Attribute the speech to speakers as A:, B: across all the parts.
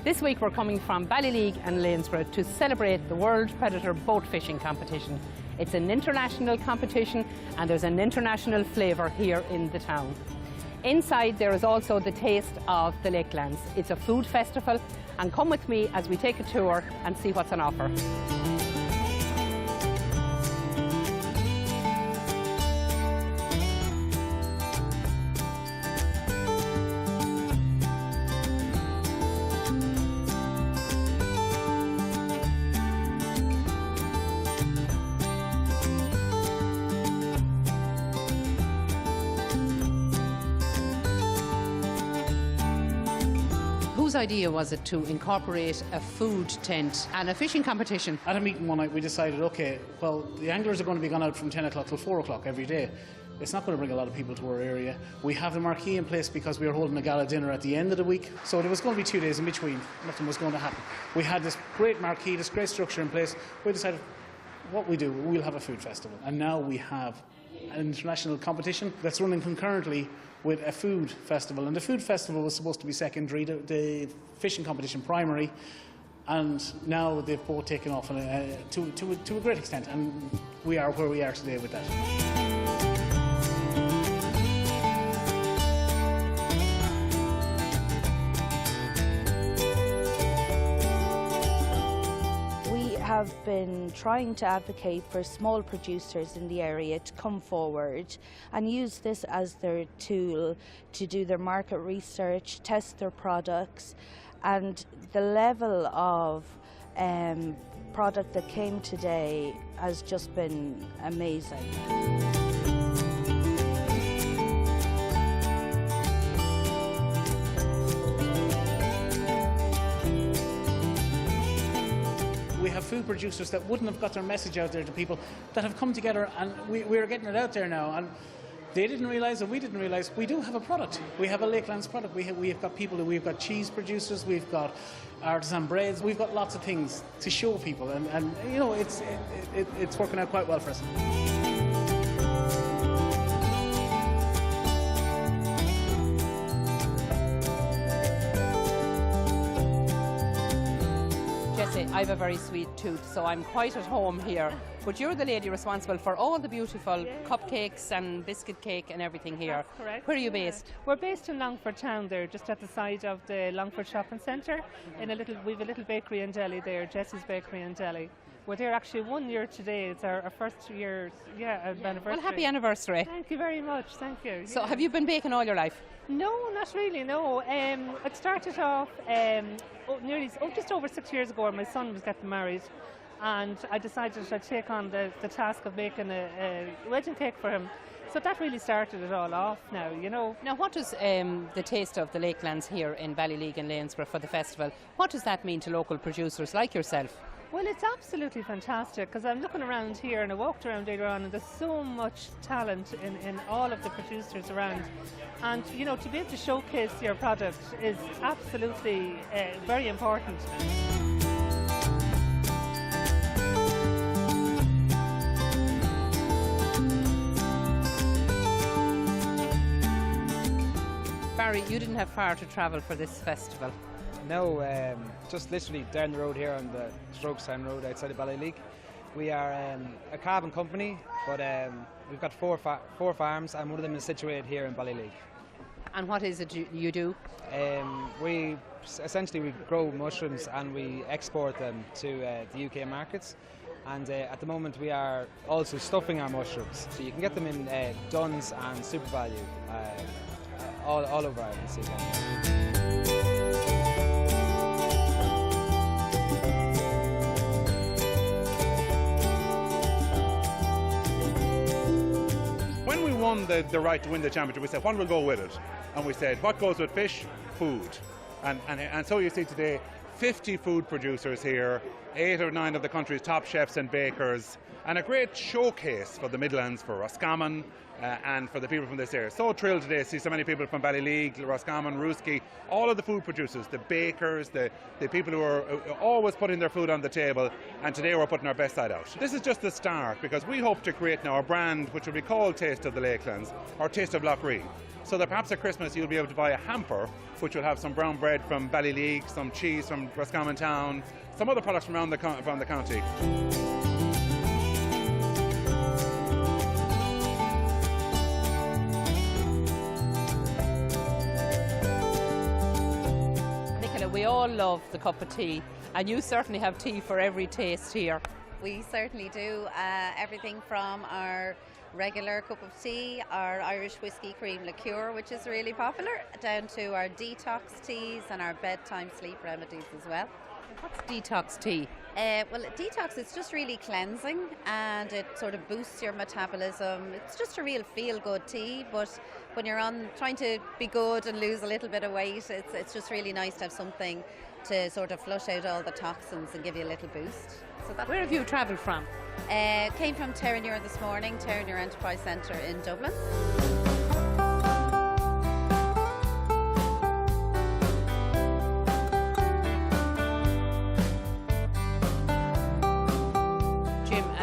A: This week we're coming from Ballyleague and Lanesborough to celebrate the World Predator Boat Fishing Competition. It's an international competition and there's an international flavour here in the town. Inside there is also the taste of the Lakelands. It's a food festival, and come with me as we take a tour and see what's on offer. Whose idea was it to incorporate a food tent and a fishing competition?
B: At a meeting one night we decided, okay, well, the anglers are going to be gone out from 10 o'clock till 4 o'clock every day. It's not going to bring a lot of people to our area. We have the marquee in place because we were holding a gala dinner at the end of the week, so there was going to be 2 days in between. Nothing was going to happen. We had this great marquee, this great structure in place. We decided, what we do, we'll have a food festival. And now we have an international competition that's running concurrently with a food festival. And the food festival was supposed to be secondary, the fishing competition primary, and now they've both taken off to a great extent, and we are where we are today with that.
C: Have been trying to advocate for small producers in the area to come forward and use this as their tool to do their market research, test their products, and the level of product that came today has just been amazing.
B: We have food producers that wouldn't have got their message out there to people that have come together, and we're getting it out there now. And they didn't realise, and we didn't realise, we do have a product. We have a Lakelands product. We've got people, we've got cheese producers, we've got artisan breads, we've got lots of things to show people, and you know, it's working out quite well for us.
A: I have a very sweet tooth, so I'm quite at home here. But you're the lady responsible for all the beautiful cupcakes and biscuit cake and everything here.
D: That's correct.
A: Where are you based?
D: We're based in Longford town there, just at the side of the Longford shopping centre. We have a little bakery and deli there, Jessie's Bakery and Deli. We're there actually 1 year today. It's our first year's anniversary.
A: Well, happy anniversary.
D: Thank you very much, thank you.
A: So have you been baking all your life?
D: No, not really, no. It started off just over 6 years ago when my son was getting married, and I decided I'd take on the task of making a wedding cake for him. So that really started it all off now, you know.
A: Now, what does the taste of the Lakelands here in Ballyleague and Lanesborough for the festival, what does that mean to local producers like yourself?
D: Well, it's absolutely fantastic, because I'm looking around here and I walked around later on, and there's so much talent in all of the producers around. And, you know, to be able to showcase your product is absolutely very important.
A: Barry, you didn't have far to travel for this festival.
E: No, just literally down the road here on the Strokestown Road outside of Ballyleague. We are a carbon company, but we've got four farms, and one of them is situated here in Ballyleague.
A: And what is it you do?
E: We grow mushrooms and we export them to the UK markets. And at the moment we are also stuffing our mushrooms, so you can get them in Duns and Super Value all over Ireland.
F: When we won the right to win the championship, we said, what will go with it? And we said, what goes with fish? Food. And so you see today, 50 food producers here, 8 or 9 of the country's top chefs and bakers, and a great showcase for the Midlands, for Roscommon, and for the people from this area. So thrilled today to see so many people from Ballyleague, Roscommon, Rooskey, all of the food producers, the bakers, the people who are always putting their food on the table, and today we're putting our best side out. This is just the start, because we hope to create now a brand which will be called Taste of the Lakelands or Taste of Loughreen. So that perhaps at Christmas you'll be able to buy a hamper which will have some brown bread from Ballyleague, some cheese from Roscommon Town, some other products from around the county.
A: We all love the cup of tea, and you certainly have tea for every taste here.
G: We certainly do. Everything from our regular cup of tea, our Irish whiskey cream liqueur, which is really popular, down to our detox teas and our bedtime sleep remedies as well.
A: What's detox tea?
G: Well, detox is just really cleansing, and it sort of boosts your metabolism. It's just a real feel-good tea, but when you're trying to be good and lose a little bit of weight, it's just really nice to have something to sort of flush out all the toxins and give you a little boost. So
A: where have you travelled from?
G: Came from Terranure this morning, Terranure Enterprise Centre in Dublin.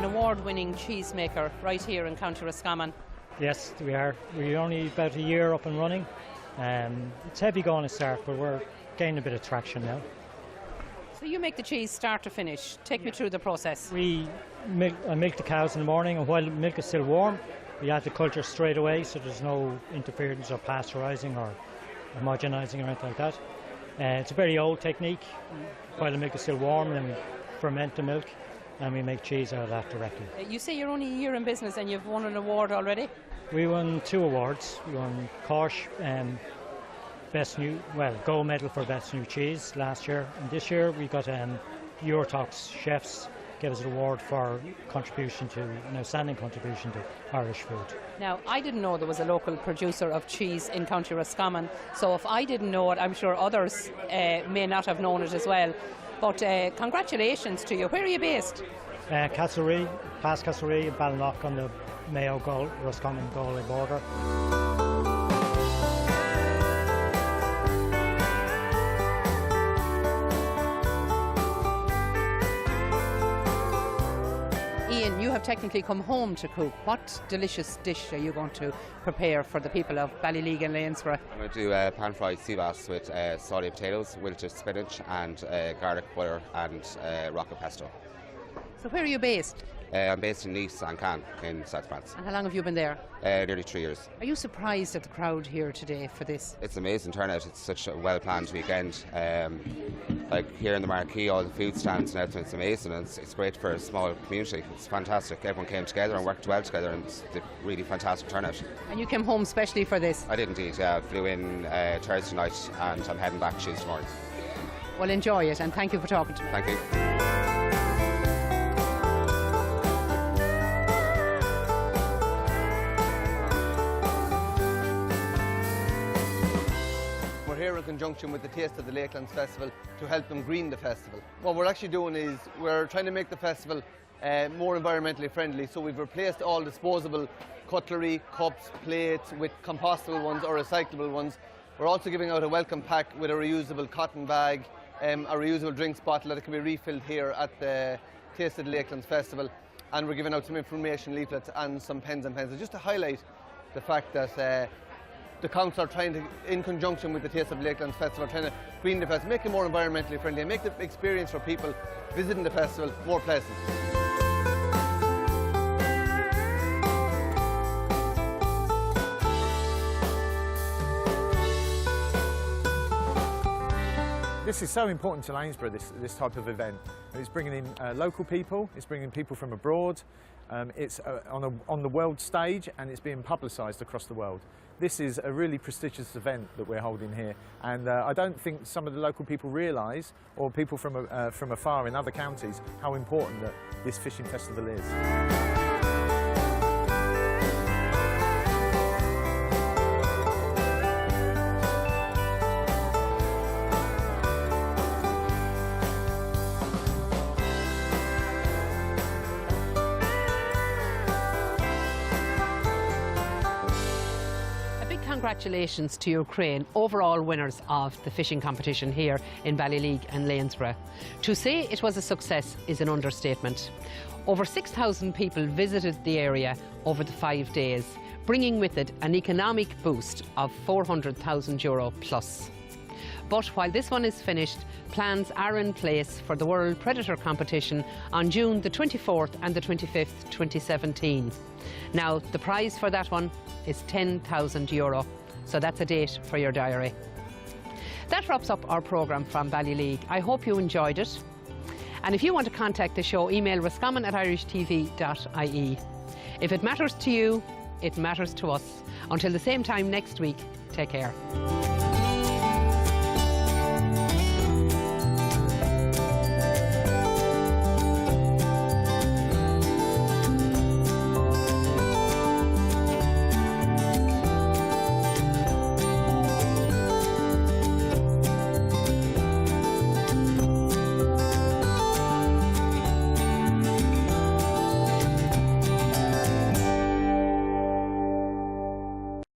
A: Award-winning cheesemaker right here in County Roscommon.
H: Yes, we are. We're only about a year up and running. It's heavy going to start, but we're gaining a bit of traction now.
A: So you make the cheese start to finish. Take me through the process.
H: I milk the cows in the morning, and while the milk is still warm, we add the culture straight away, so there's no interference or pasteurising or homogenising or anything like that. It's a very old technique. While the milk is still warm, then we ferment the milk, and we make cheese out of that directly.
A: You say you're only a year in business and you've won an award already?
H: We won 2 awards. We won Corsh Gold Medal for Best New Cheese last year, and this year we got Eurotox Chefs gave us an award for an outstanding contribution to Irish food.
A: Now, I didn't know there was a local producer of cheese in County Roscommon, so if I didn't know it, I'm sure others may not have known it as well. But congratulations to you. Where are you based?
H: Castlereagh, past Castlereagh, Ballinlough on the Mayo Roscommon Galway border.
A: Ian, you have technically come home to cook. What delicious dish are you going to prepare for the people of Ballyleague and Lanesborough?
I: I'm going to do pan-fried sea bass with sauteed potatoes, wilted spinach and garlic butter and rocket pesto.
A: So where are you based?
I: I'm based in Nice and Cannes in South France.
A: And how long have you been there?
I: Nearly 3 years.
A: Are you surprised at the crowd here today for this?
I: It's amazing turnout. It's such a well-planned weekend. Like here in the marquee, all the food stands and everything, it's amazing, and it's great for a small community. It's fantastic. Everyone came together and worked well together, and it's a really fantastic turnout.
A: And you came home specially for this?
I: I did indeed, yeah. I flew in Thursday night and I'm heading back Tuesday morning.
A: Well, enjoy it, and thank you for talking to me.
I: Thank you.
J: Here in conjunction with the Taste of the Lakelands Festival to help them green the festival. What we're actually doing is we're trying to make the festival more environmentally friendly, so we've replaced all disposable cutlery, cups, plates with compostable ones or recyclable ones. We're also giving out a welcome pack with a reusable cotton bag, a reusable drinks bottle that can be refilled here at the Taste of the Lakelands Festival, and we're giving out some information leaflets and some pens and pencils just to highlight the fact that the council are trying to, in conjunction with the Taste of the Lakelands Festival, trying to green the festival, make it more environmentally friendly and make the experience for people visiting the festival more pleasant.
K: This is so important to Lanesborough, this type of event. It's bringing in local people, it's bringing people from abroad, it's on the world stage, and it's being publicised across the world. This is a really prestigious event that we're holding here, and I don't think some of the local people realise, or people from afar in other counties, how important that this fishing festival is.
A: congratulations to Ukraine, overall winners of the fishing competition here in Ballyleague and Lanesborough. To say it was a success is an understatement. Over 6,000 people visited the area over the 5 days, bringing with it an economic boost of €400,000 plus. But while this one is finished, plans are in place for the World Predator Competition on June the 24th and the 25th, 2017. Now, the prize for that one is €10,000, so that's a date for your diary. That wraps up our programme from Ballyleague. I hope you enjoyed it. And if you want to contact the show, email roscommon@irishtv.ie. If it matters to you, it matters to us. Until the same time next week, take care.